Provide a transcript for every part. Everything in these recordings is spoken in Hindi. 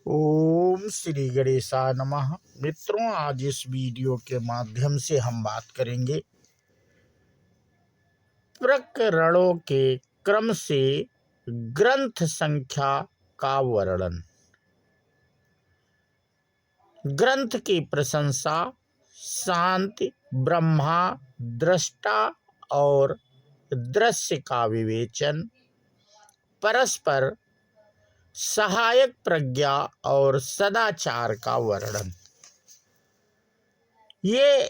ओम श्री गणेशाय नमः। मित्रों, आज इस वीडियो के माध्यम से हम बात करेंगे प्रकरणों के क्रम से ग्रंथ संख्या का वर्णन। ग्रंथ की प्रशंसा, शांति, ब्रह्मा, दृष्टा और दृश्य का विवेचन, परस्पर सहायक प्रज्ञा और सदाचार का वर्णन। ये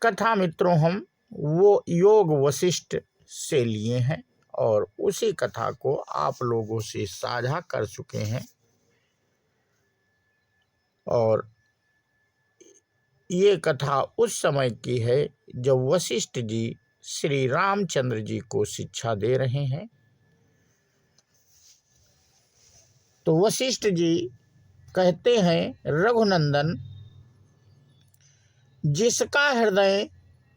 कथा मित्रों हम वो योग वशिष्ठ से लिए हैं और उसी कथा को आप लोगों से साझा कर चुके हैं। और ये कथा उस समय की है जब वशिष्ठ जी श्री रामचंद्र जी को शिक्षा दे रहे हैं। तो वशिष्ठ जी कहते हैं, रघुनंदन, जिसका हृदय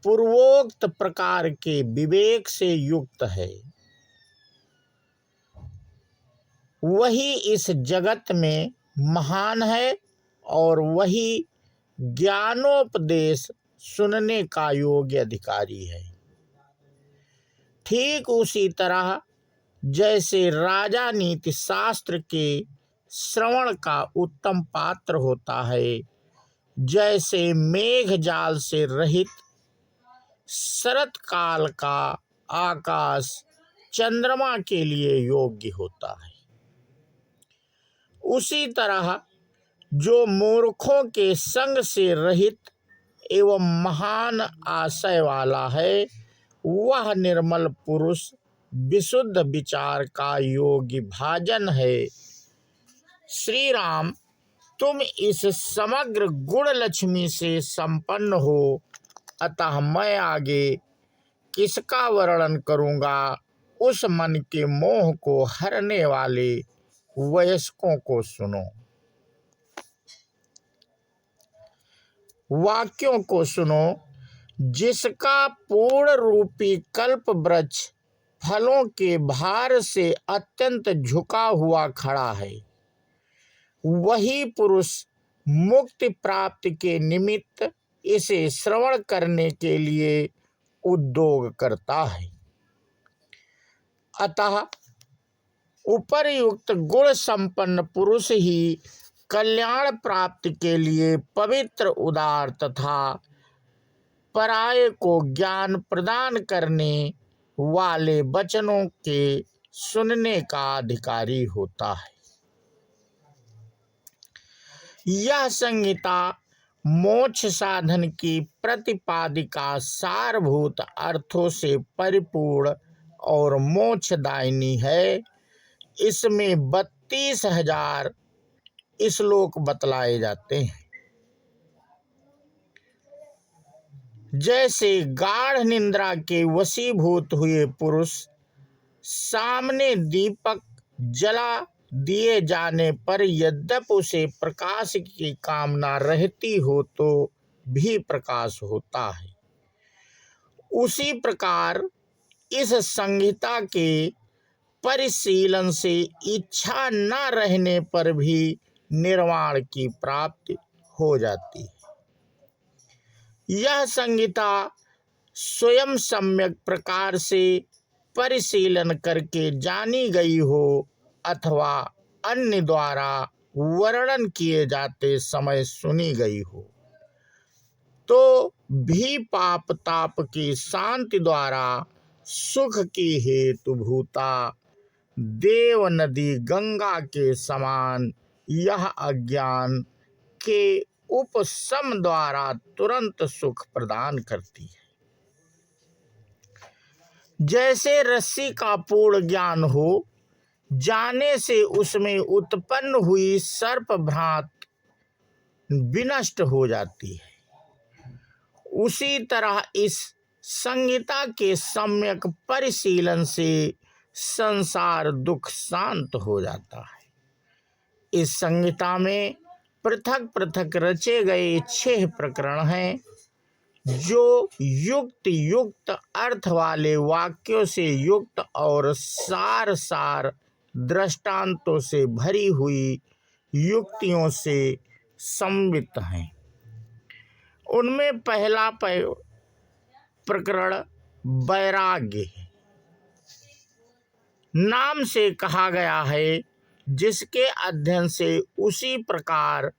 पूर्वोक्त प्रकार के विवेक से युक्त है, वही इस जगत में महान है और वही ज्ञानोपदेश सुनने का योग्य अधिकारी है। ठीक उसी तरह जैसे राजा नीति शास्त्र के श्रवण का उत्तम पात्र होता है, जैसे मेघ जाल से रहित शरत काल का आकाश चंद्रमा के लिए योग्य होता है, उसी तरह जो मूर्खों के संग से रहित एवं महान आशय वाला है, वह निर्मल पुरुष विशुद्ध विचार का योग्य भाजन है। श्री राम, तुम इस समग्र गुण लक्ष्मी से संपन्न हो, अतः मैं आगे किसका वर्णन करूंगा। उस मन के मोह को हरने वाले वयस्कों को सुनो, वाक्यों को सुनो। जिसका पूर्ण रूपी कल्प वृक्ष फलों के भार से अत्यंत झुका हुआ खड़ा है, वही पुरुष मुक्ति प्राप्ति के निमित्त इसे श्रवण करने के लिए उद्योग करता है। अतः उपर्युक्त गुण संपन्न पुरुष ही कल्याण प्राप्ति के लिए पवित्र, उदार तथा पराये को ज्ञान प्रदान करने वाले वचनों के सुनने का अधिकारी होता है। यह संहिता मोक्ष साधन की प्रतिपादिका सारभूत अर्थों से परिपूर्ण और मोक्षदायिनी है। इसमें 32,000 श्लोक बतलाए जाते हैं। जैसे गाढ़ निद्रा के वशीभूत हुए पुरुष सामने दीपक जला दिए जाने पर यद्यपि उसे प्रकाश की कामना रहती हो तो भी प्रकाश होता है, उसी प्रकार इस संहिता के परिशीलन से इच्छा न रहने पर भी निर्वाण की प्राप्ति हो जाती है। यह संहिता स्वयं सम्यक प्रकार से परिशीलन करके जानी गई हो अथवा अन्य द्वारा वर्णन किए जाते समय सुनी गई हो, तो भी पाप ताप की शांति द्वारा सुख की हेतु भूता देव नदी गंगा के समान यह अज्ञान के उपशम द्वारा तुरंत सुख प्रदान करती है। जैसे रस्सी का पूर्ण ज्ञान हो जाने से उसमें उत्पन्न हुई सर्प भ्रांत विनष्ट हो जाती है, उसी तरह इस संहिता के सम्यक परिशीलन से संसार दुख शांत हो जाता है। इस संहिता में पृथक पृथक रचे गए 6 प्रकरण हैं, जो युक्त अर्थ वाले वाक्यों से युक्त और सार दृष्टांतों से भरी हुई युक्तियों से संवित हैं। उनमें पहला प्रकरण वैराग्य है। नाम से कहा गया है, जिसके अध्ययन से उसी प्रकार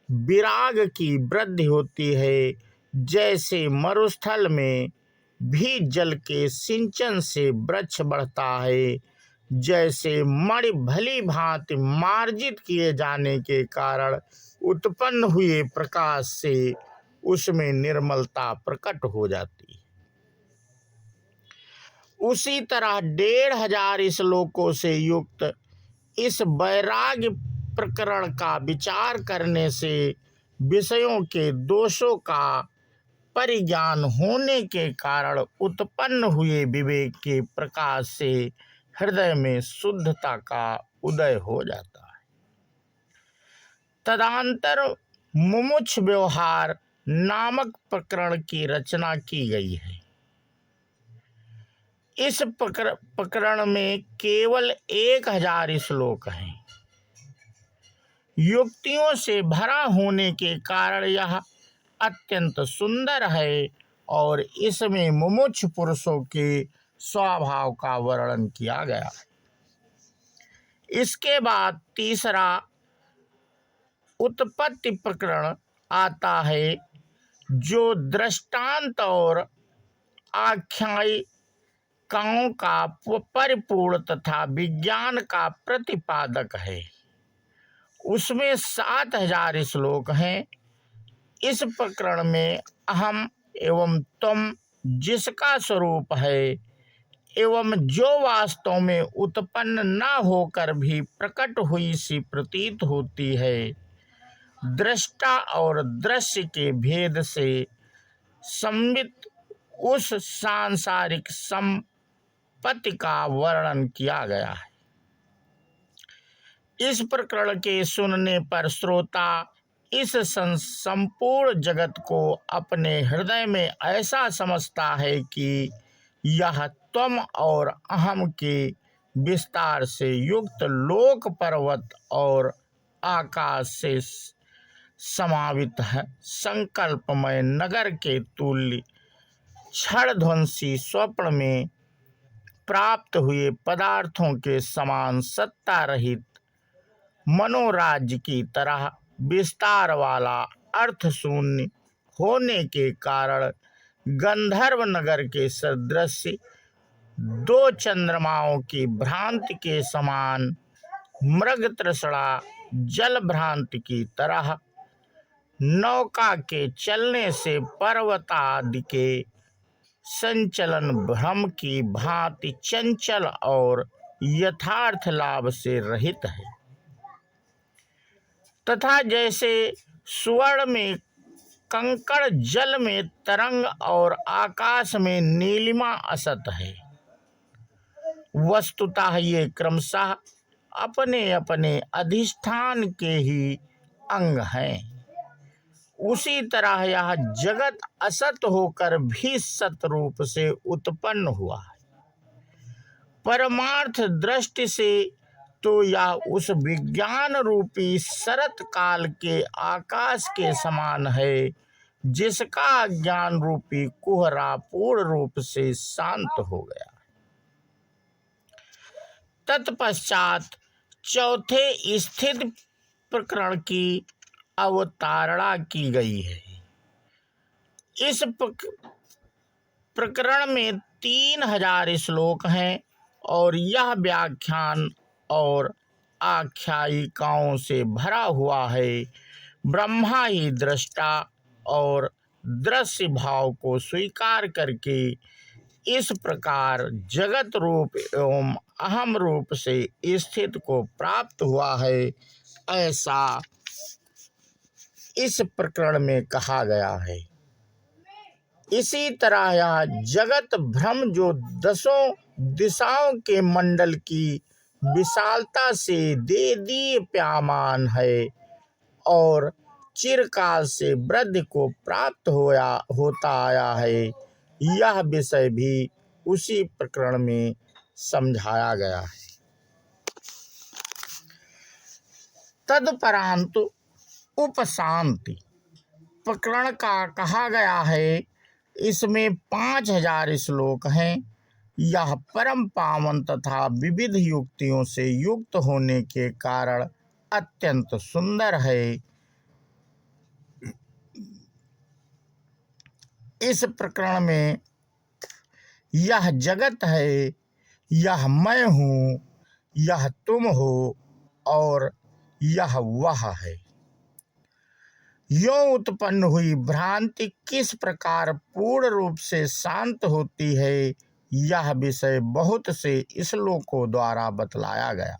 विराग की वृद्धि होती है, जैसे मरुस्थल में भी जल के सिंचन से वृक्ष बढ़ता है, जैसे मणि भली भांति मार्जित किए जाने के कारण उत्पन्न हुए प्रकाश से उसमें निर्मलता प्रकट हो जाती है। उसी तरह 1500 श्लोकों से युक्त इस वैराग्य प्रकरण का विचार करने से विषयों के दोषों का परिज्ञान होने के कारण उत्पन्न हुए विवेक के प्रकाश से हृदय में शुद्धता का उदय हो जाता है। तदंतर मुमुक्ष व्यवहार नामक प्रकरण की रचना की गई है। इस प्रकरण में केवल 1000 श्लोक हैं। युक्तियों से भरा होने के कारण यह अत्यंत सुंदर है और इसमें मुमुक्ष पुरुषों के स्वभाव का वर्णन किया गया है। इसके बाद तीसरा उत्पत्ति प्रकरण आता है, जो दृष्टांत और आख्यायिकाओं का परिपूर्ण तथा विज्ञान का प्रतिपादक है। उसमें 7000 श्लोक हैं। इस प्रकरण में अहम एवं तुम जिसका स्वरूप है एवं जो वास्तव में उत्पन्न न होकर भी प्रकट हुई सी प्रतीत होती है, दृष्टा और दृश्य के भेद से संवित उस सांसारिक संपत्ति का वर्णन किया गया है। इस प्रकरण के सुनने पर श्रोता इस संपूर्ण जगत को अपने हृदय में ऐसा समझता है कि यह त्वम और अहम के विस्तार से युक्त लोक पर्वत और आकाश से समावित है संकल्पमय नगर के तुल्य क्षणध्वंसी स्वप्न में प्राप्त हुए पदार्थों के समान सत्ता रहित मनोराज्य की तरह विस्तार वाला अर्थ शून्य होने के कारण गंधर्व नगर के सदृश 2 चंद्रमाओं की भ्रांति के समान मृग तृष्णा जल भ्रांति की तरह नौका के चलने से पर्वत आदि के संचलन भ्रम की भांति चंचल और यथार्थ लाभ से रहित है, तथा जैसे सुवर्ण में कंकड़ जल में तरंग और आकाश में नीलिमा असत है। वस्तुतः ये क्रमशः अपने अपने अधिष्ठान के ही अंग हैं। उसी तरह यह जगत असत होकर भी सत रूप से उत्पन्न हुआ है। परमार्थ दृष्टि से तो यह उस विज्ञान रूपी शरत काल के आकाश के समान है, जिसका अज्ञान रूपी कुहरा पूर्ण रूप से शांत हो गया। तत्पश्चात चौथे स्थित प्रकरण की अवतारणा की गई है। इस प्रकरण में 3000 श्लोक हैं और यह व्याख्यान और आख्यायिकाओं से भरा हुआ है। ब्रह्मा ही दृष्टा और दृश्य भाव को स्वीकार करके इस प्रकार जगत रूप एवं अहम रूप से स्थित को प्राप्त हुआ है, ऐसा इस प्रकरण में कहा गया है। इसी तरह यह जगत भ्रम जो 10 दिशाओं के मंडल की विशालता से देदीप्यमान है और चिरकाल से वृद्धि को प्राप्त होता आया है, यह विषय भी उसी प्रकरण में समझाया गया है। तदपरांत उपशांति प्रकरण का कहा गया है। इसमें 5000 श्लोक हैं। यह परम पावन तथा विविध युक्तियों से युक्त होने के कारण अत्यंत सुंदर है। इस प्रकरण में यह जगत है, यह मैं हूँ, यह तुम हो और यह वह है। यों उत्पन्न हुई भ्रांति किस प्रकार पूर्ण रूप से शांत होती है, यह विषय बहुत से श्लोकों द्वारा बतलाया गया।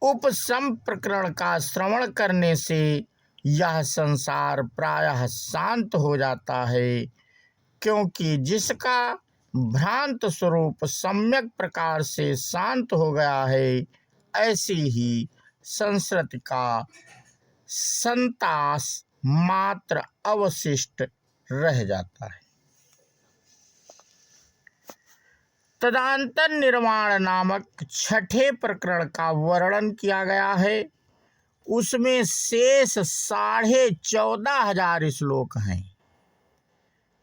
उपशम प्रकरण का श्रवण करने से यह संसार प्रायः शांत हो जाता है, क्योंकि जिसका भ्रांत स्वरूप सम्यक प्रकार से शांत हो गया है, ऐसी ही संस्कृति का संतास मात्र अवशिष्ट रह जाता है। तदंतर निर्वाण नामक छठे प्रकरण का वर्णन किया गया है। उसमें शेष 14,500 श्लोक हैं।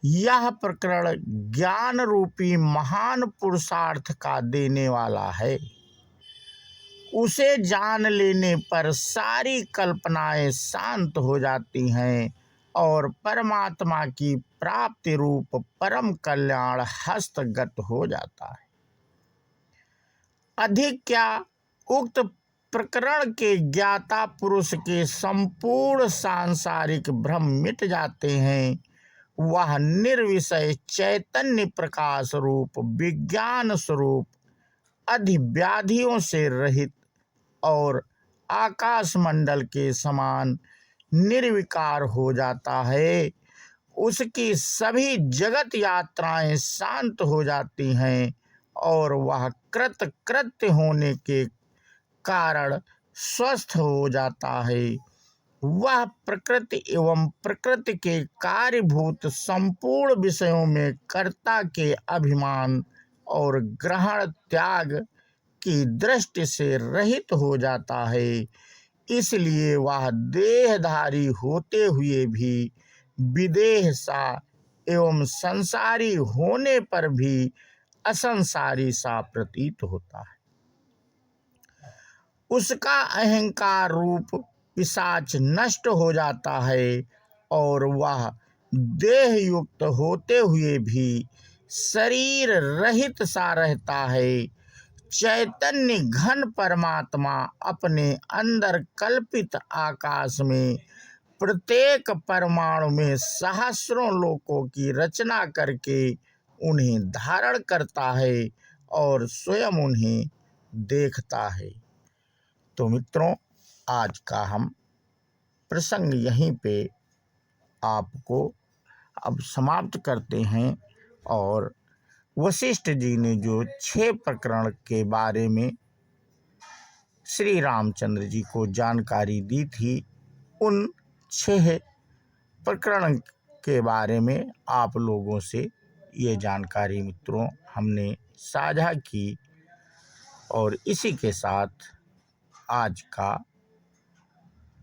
यह प्रकरण ज्ञान रूपी महान पुरुषार्थ का देने वाला है। उसे जान लेने पर सारी कल्पनाएं शांत हो जाती हैं और परमात्मा की प्राप्ति रूप परम कल्याण हस्तगत हो जाता है। अधिक क्या, उक्त प्रकरण के ज्ञाता पुरुष के संपूर्ण सांसारिक भ्रम मिट जाते हैं। वह निर्विषय चैतन्य प्रकाश रूप विज्ञान स्वरूप अधिव्याधियों से रहित और आकाश मंडल के समान निर्विकार हो जाता है। उसकी सभी जगत यात्राएं शांत हो जाती हैं और वह कृत्य होने के कारण स्वस्थ हो जाता है। वह प्रकृति एवं प्रकृति के कार्यभूत संपूर्ण विषयों में कर्ता के अभिमान और ग्रहण त्याग की दृष्टि से रहित हो जाता है। इसलिए वह देहधारी होते हुए भी विदेह सा एवं संसारी होने पर भी असंसारी सा प्रतीत होता है। उसका अहंकार रूप पिशाच नष्ट हो जाता है और वह देह युक्त होते हुए भी शरीर रहित सा रहता है। चैतन्य घन परमात्मा अपने अंदर कल्पित आकाश में प्रत्येक परमाणु में सहस्रों लोकों की रचना करके उन्हें धारण करता है और स्वयं उन्हें देखता है। तो मित्रों, आज का हम प्रसंग यहीं पे आपको अब समाप्त करते हैं। और वशिष्ठ जी ने जो 6 प्रकरण के बारे में श्री रामचंद्र जी को जानकारी दी थी, उन 6 प्रकरण के बारे में आप लोगों से ये जानकारी मित्रों हमने साझा की। और इसी के साथ आज का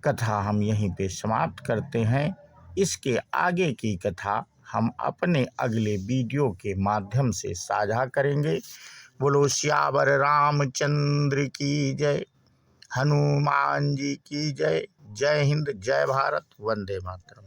कथा हम यहीं पे समाप्त करते हैं। इसके आगे की कथा हम अपने अगले वीडियो के माध्यम से साझा करेंगे। बोलो सियावर रामचंद्र की जय, हनुमान जी की जय। जय हिंद, जय भारत, वंदे मातरम।